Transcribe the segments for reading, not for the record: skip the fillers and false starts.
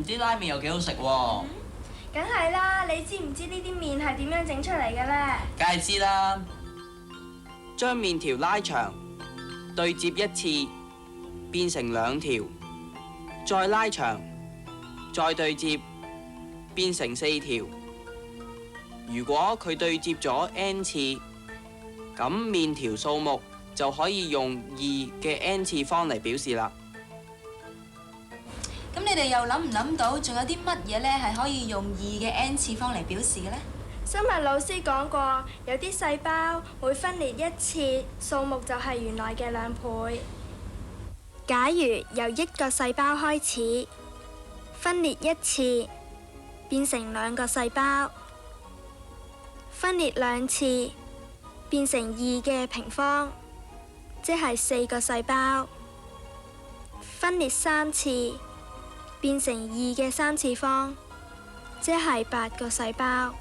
啲拉麵又幾好食喎。梗係啦，你知唔知呢啲麵係點樣整出嚟嘅呢？梗係知啦。將麵條拉長，對接一次，變成2條，再拉長，再對接，變成4條。如果佢對接咗 n 次，咁麵條數目就可以用2嘅 n 次方嚟表示啦。咁你哋又諗唔諗到，仲有啲乜嘢呢係可以用2嘅 n 次方嚟表示嘅呢？生物老師講過，有啲細胞每分裂一次，數目就係原來嘅2倍。假如由1個細胞開始，分裂一次，變成2個細胞，分裂2次，變成2嘅平方，即係4個細胞，分裂3次，變成2嘅3次方，即係8個細胞。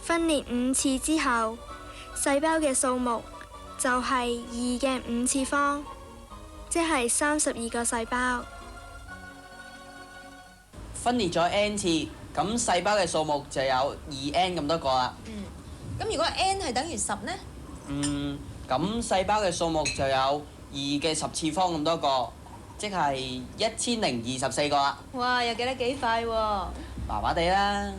分裂5次之後，細胞嘅數目就係2嘅5次方，即係32個細胞。分裂咗 n 次，咁細胞嘅數目就有2n 咁多個啦。咁如果 n 係等於10呢？咁細胞嘅數目就有2嘅10次方咁多個，即係1024個啦。哇，又記得幾快喎！麻麻地啦。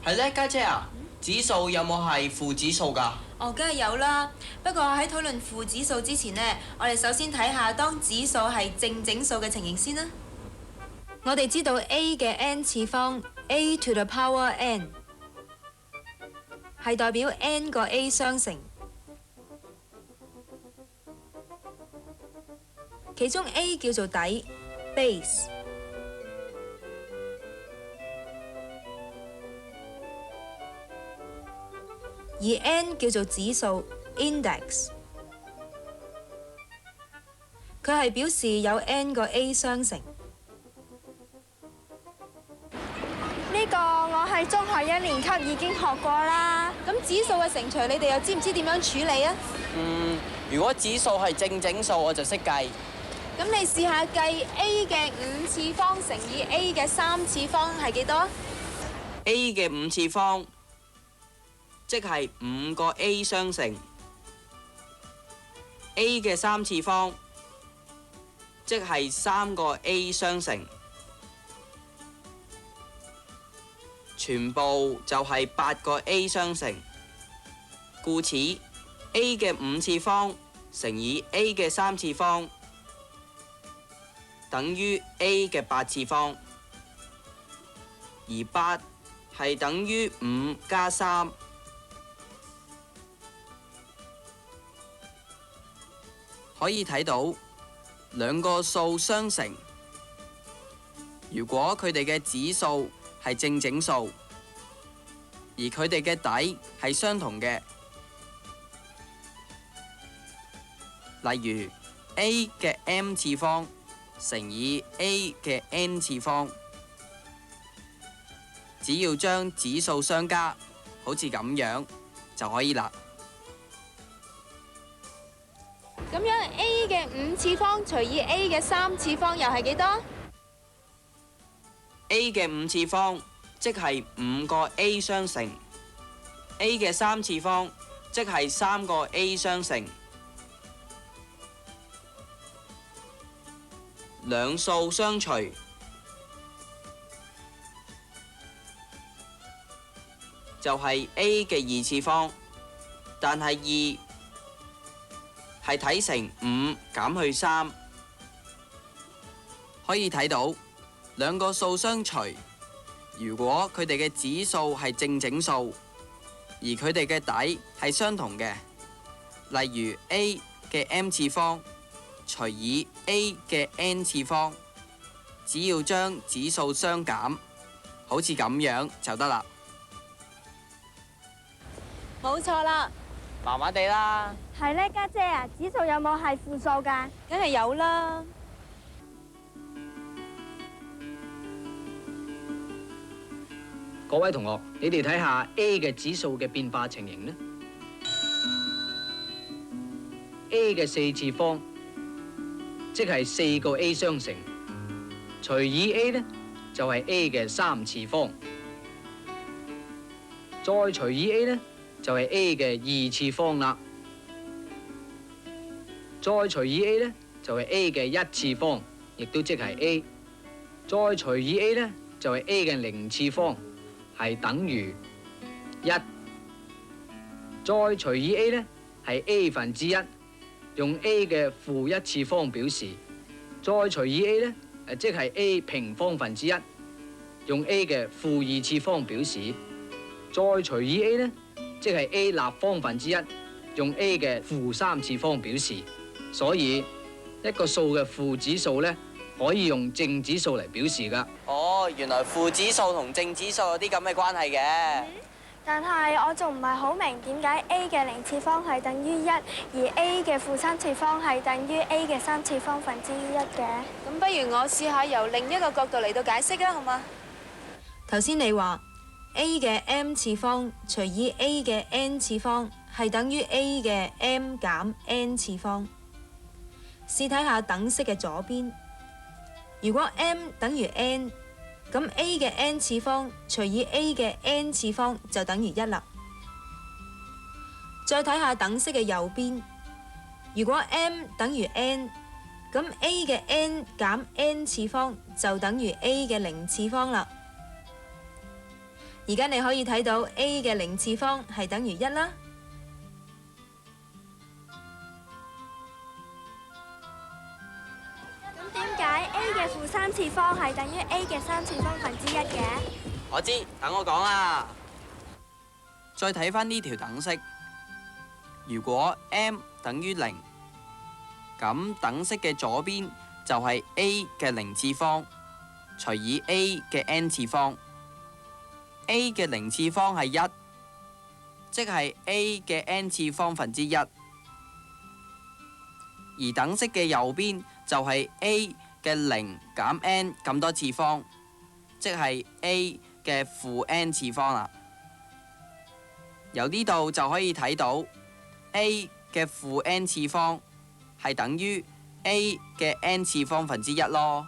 係咧，家姐啊，指數有冇係負指數㗎？哦，梗係有啦。不過喺討論負指數之前呢，我哋首先睇下當指數係正整數嘅情形先啦。我哋知道 a 嘅 n 次方 a to the power n 係代表 n 個 a 相乘，其中 a 叫做底 base， 而 n 叫做指數 index， 佢係表示有 n 個 a 相乘。呢個我喺中學1年級已經學過啦。咁指數嘅乘除，你哋又知唔知點樣處理啊？如果指數係正整數，我就識計。咁你試下計 a 嘅5次方乘以 a 嘅3次方係幾多？a 嘅5次方即係5個 a 相乘 ，a 嘅3次方即係3個 a 相乘，全部就係8個 a 相乘。故此 a 嘅5次方乘以 a 嘅3次方等於 a 嘅8次方，而8係等於5加3。可以睇到兩個數相乘，如果佢哋嘅指數係正整數，而佢哋嘅底係相同嘅，例如 a 嘅 m 次方乘以 a 嘅 n 次方，只要將指數相加，好似咁樣就可以啦。咁樣 a 嘅5次方除以 a 嘅3次方又係幾多 ？a 嘅5次方即係5個 a 相乘 ，a 嘅3次方即係3個 a 相乘。兩數相除，就係 a 嘅2次方，但係2係睇成5減去3，可以睇到兩個數相除，如果佢哋嘅指數係正整數，而佢哋嘅底係相同嘅，例如 a 嘅 m 次方除以 a 嘅 n 次方，只要將指數相減，好似咁樣就得啦。冇錯啦，麻麻地啦。係咧，家姐啊，指數有冇係負數㗎？梗係有啦。各位同學，你哋睇下 a 嘅指數嘅變化情形呢？ A 嘅4次方，即係4個 A 相乘，除以 A 呢，就係 A 嘅3次方，再除以 A 呢，就係 A 嘅2次方啦，再除以 A 呢，就係 A 嘅1次方，亦都即係 A， 再除以 A 呢，就係 A 嘅0次方，係等於1，再除以 A 呢，係 A 分之一，用 A 嘅負1次方表示，再除以 A 呢，即係 A 平方分之一，用 A 嘅負2次方表示，再除以 A 呢，即係 A 立方分之一，用 A 嘅負3次方表示。所以一個數嘅負指數呢，可以用正指數嚟表示㗎。哦，原來負指數同正指數有啲咁嘅關係嘅。但係我仲唔係好明點解 A 嘅0次方係等於1，而 A 嘅負3次方係等於 A 嘅3次方分之一嘅。咁不如我試下由另一個角度嚟到解釋啊，好嗎？頭先你話 A 嘅 m 次方除以 A 嘅 n 次方係等於 A 嘅 m 減 n 次方。試睇下等式嘅左邊，如果 m 等於 n，咁 A 嘅 n 次方除以 A 嘅 n 次方就等於1啦。再睇下等式嘅右邊，如果 m 等於 n，咁 A 嘅 n 減 n 次方就等於 A 嘅0次方啦。而家你可以睇到 A 嘅0次方係等於1啦。咁點解 A 嘅負3次方係等於 A 嘅3次方分之一嘅？我知，等我講啦。再睇返呢條等式，如果 m 等於0，咁等式嘅左邊就係 A 嘅0次方除以 A 嘅 n 次方。A 嘅0次方係1，即係 A 嘅 n 次方分之一。而等式嘅右邊就係 A 嘅0減 n 咁多次方，即係 A 嘅負 n 次方啦。由呢度就可以睇到 A 嘅負 n 次方係等於 A 嘅 n 次方分之一咯。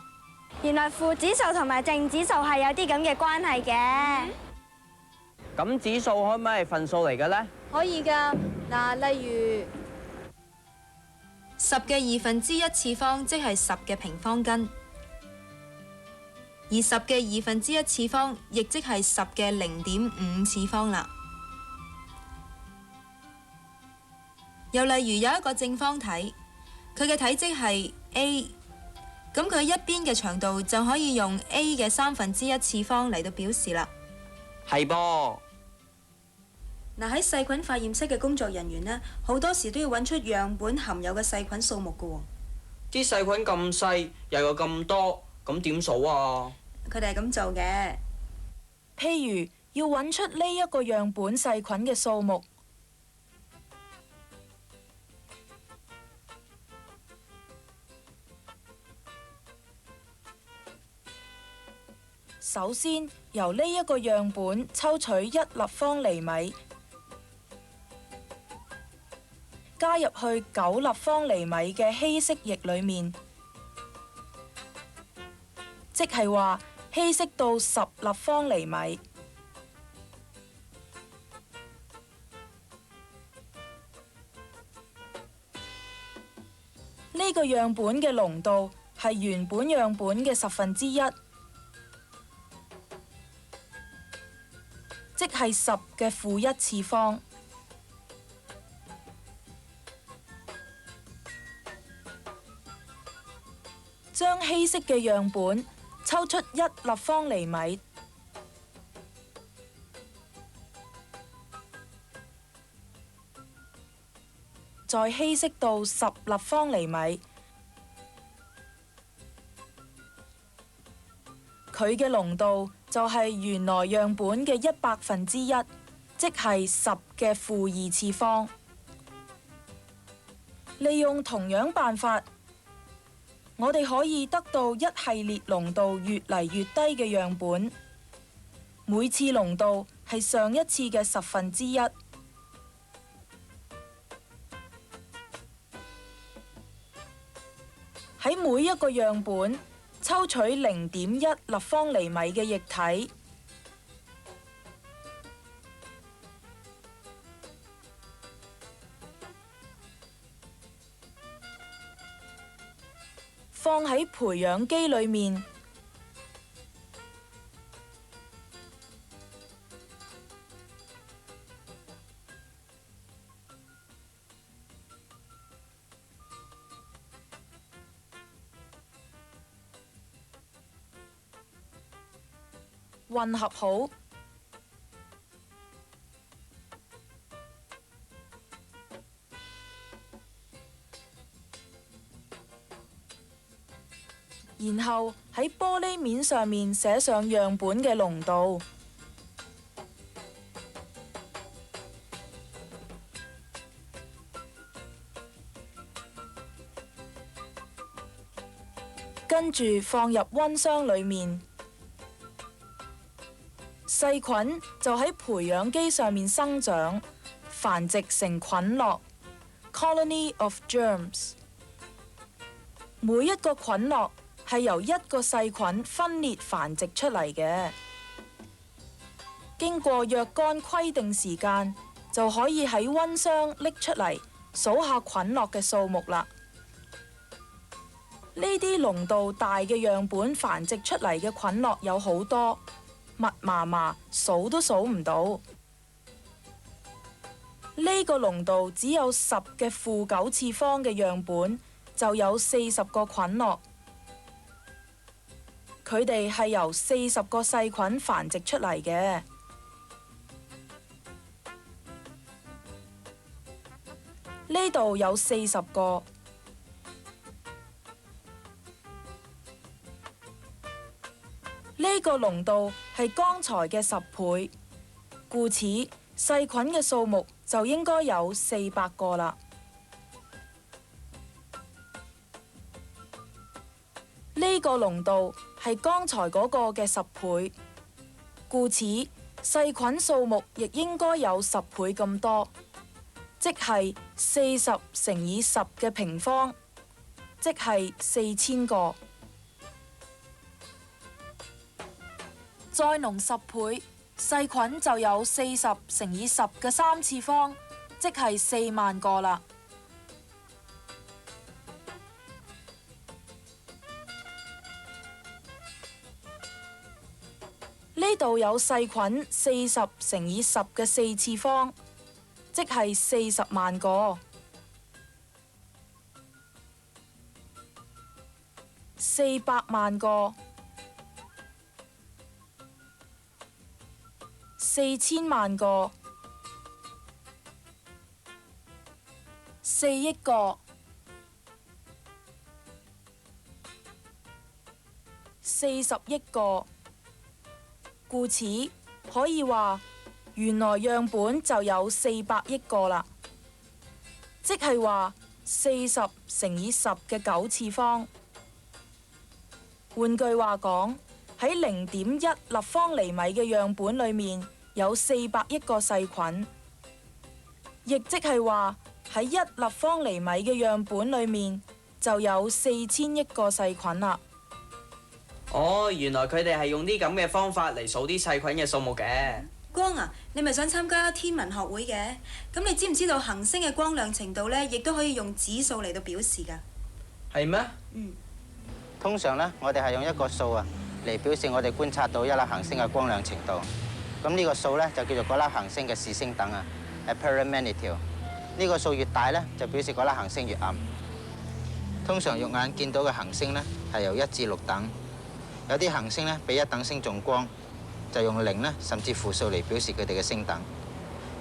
原來負指數同埋正指數係有啲咁嘅關係嘅。咁指數可唔可以係份數嚟嘅呢？可以㗎，嗱，例如10嘅1/2次方即係10嘅平方根，而10嘅1/2次方亦即係10嘅0.5次方啦。又例如有一個正方體，佢嘅體積係 A， 咁佢一邊嘅長度就可以用 A 嘅1/3次方嚟到表示啦。係噃。嗱，喺細菌化驗室嘅工作人員呢，好多時都要揾出樣本含有嘅細菌數目㗎喎。啲細菌咁細，又有咁多，咁點數啊？佢哋係咁做嘅。譬如要揾出呢一個樣本細菌嘅數目，首先由呢一個樣本抽取1立方厘米，加入去9立方厘米嘅稀釋液裏面，即係話稀釋到10立方厘米。呢個樣本嘅濃度係原本樣本嘅1/10，即係10嘅負1次方。將稀釋嘅樣本抽出1立方厘米，再稀釋到10立方厘米，佢嘅濃度就係原來樣本嘅100%，即係10嘅負2次方。利用同樣辦法，我哋可以得到一系列濃度越嚟越低嘅樣本，每次濃度係上一次嘅1/10。每一個樣本抽取0.1立方厘米嘅液體，放喺培養基裏面，混合好，然後喺玻璃面上面寫上樣本嘅濃度。跟住放入溫箱裏面，細菌就喺培養基上面生長，繁殖成菌落 （colony of germs）。每一個菌落係由一個細菌分裂繁殖出嚟嘅，經過若干規定時間，就可以喺溫箱拎出嚟數下菌落嘅數目啦。呢啲濃度大嘅樣本繁殖出嚟嘅菌落有好多，密麻麻，數都數唔到。呢個濃度只有10嘅-9次方嘅樣本，就有40個菌落。佢哋係由40個細菌繁殖出嚟嘅。呢度有40個。呢個濃度係剛才嘅10倍，故此細菌嘅數目就應該有400個啦。呢個濃度係剛才嗰個嘅10倍，故此細菌數目亦應該有10倍咁多，即係40乘以10嘅平方，即係4000個。再濃10倍，細菌就有40乘以10嘅3次方，即係4萬個啦。呢度有細菌40乘以10嘅4次方，即係40萬個。400萬個。4000萬個，4億個，40億個，故此可以話原來樣本就有400億個啦，即係話40乘以10嘅9次方。換句話講，喺0.1立方厘米嘅樣本裏面，有400億個細菌，亦即係話喺1立方厘米嘅樣本裏面就有4000億個細菌啦。哦，原來佢哋係用啲咁嘅方法嚟數啲細菌嘅數目嘅。光啊，你咪想參加天文學會嘅？咁你知唔知道恆星嘅光亮程度呢，亦都可以用指數嚟到表示㗎？係咩？通常呢，我哋係用一個數啊嚟表示我哋觀察到一粒恆星嘅光亮程度。咁呢個數呢，就叫做嗰粒恆星嘅視星等啊 ，apparent magnitude。呢個數越大呢，就表示嗰粒恆星越暗。通常肉眼見到嘅恆星呢，係由1至6等。有啲恆星呢，比1等星仲光，就用0呢，甚至負數嚟表示佢哋嘅星等。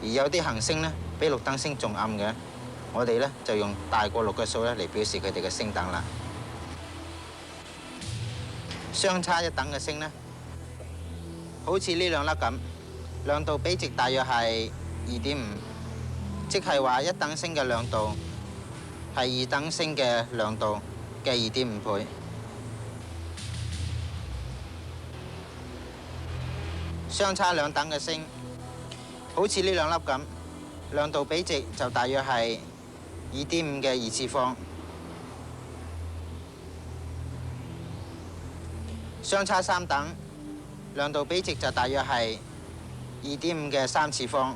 而有啲恆星呢，比6等星仲暗嘅，我哋呢，就用大過6嘅數呢嚟表示佢哋嘅星等啦。相差1等嘅星呢，好似呢2粒咁，亮度比值大約係2.5，即係話1等星嘅亮度係2等星嘅亮度嘅2.5倍。相差2等嘅星，好似呢2粒咁，亮度比值就大約係2.5嘅2次方。相差3等，量度比值就大約係2.5嘅3次方。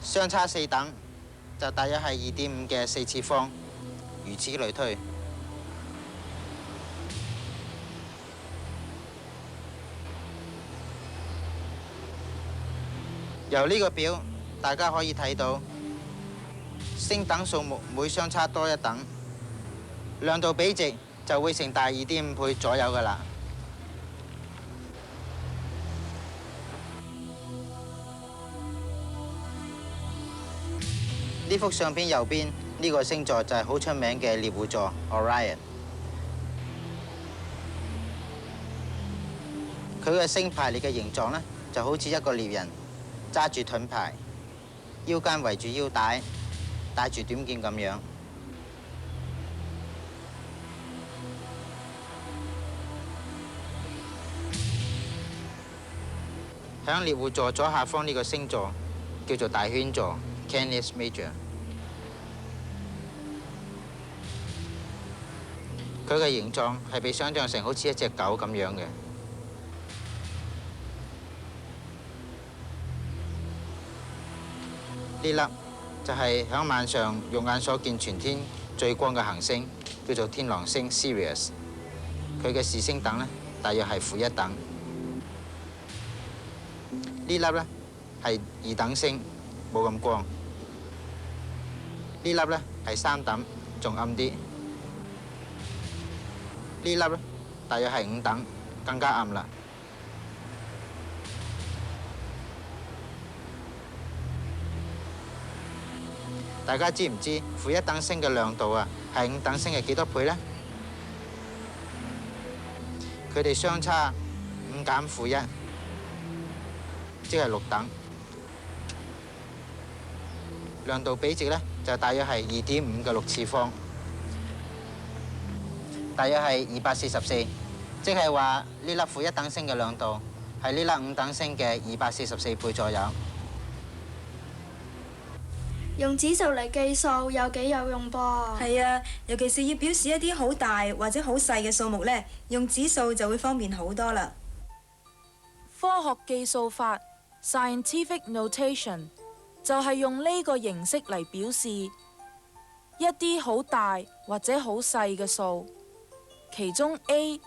相差4等，就大約係2.5嘅4次方，如此類推。由呢個表，大家可以睇到，星等數目每相差多1等，量度比值就會成大2.5倍左右㗎啦。呢幅相片右邊呢個星座就係好出名嘅獵戶座 Orion。佢嘅星排列嘅形狀呢，就好似一個獵人揸住盾牌，腰間圍住腰帶，帶住短劍咁樣。響獵戶座左下方呢個星座叫做大圈座 Canis Major。佢嘅形狀係被想像成好似一隻狗咁樣嘅。呢粒就係響晚上肉眼所見全天最光嘅行星，叫做天狼星 Sirius。佢嘅視星等呢，大約係負1等。呢粒呢係2等星，冇咁光。呢粒呢係3等，仲暗啲。呢粒呢大約係5等，更加暗啦。大家知唔知負1等星嘅亮度啊，係5等星嘅幾多倍呢？佢哋相差5減負1，即係6等。亮度比值呢，就大約係2.5嘅6次方，大約係244，即係話呢粒負1等星嘅亮度係呢粒5等星嘅244倍左右。用指數嚟計數有幾有用噃？係啊，尤其是要表示一啲好大或者好細嘅數目呢，用指數就會方便好多啦。科學計數法 （scientific notation） 就係用呢個形式嚟表示一啲好大或者好細嘅數，其中 A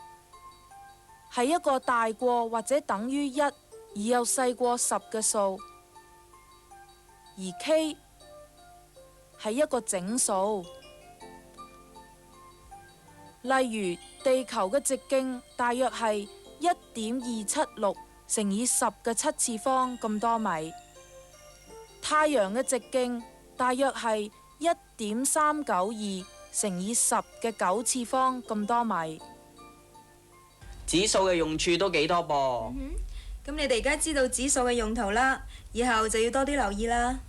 係一個大過或者等於1而又細過10嘅數，而 K係一個整數。例如地球嘅直徑大約係1.276乘以10嘅7次方咁多米，太陽嘅直徑大約係1.392乘以10嘅9次方咁多米。指數嘅用處都幾多噃？咁你哋而家知道指數嘅用途啦，以後就要多啲留意啦。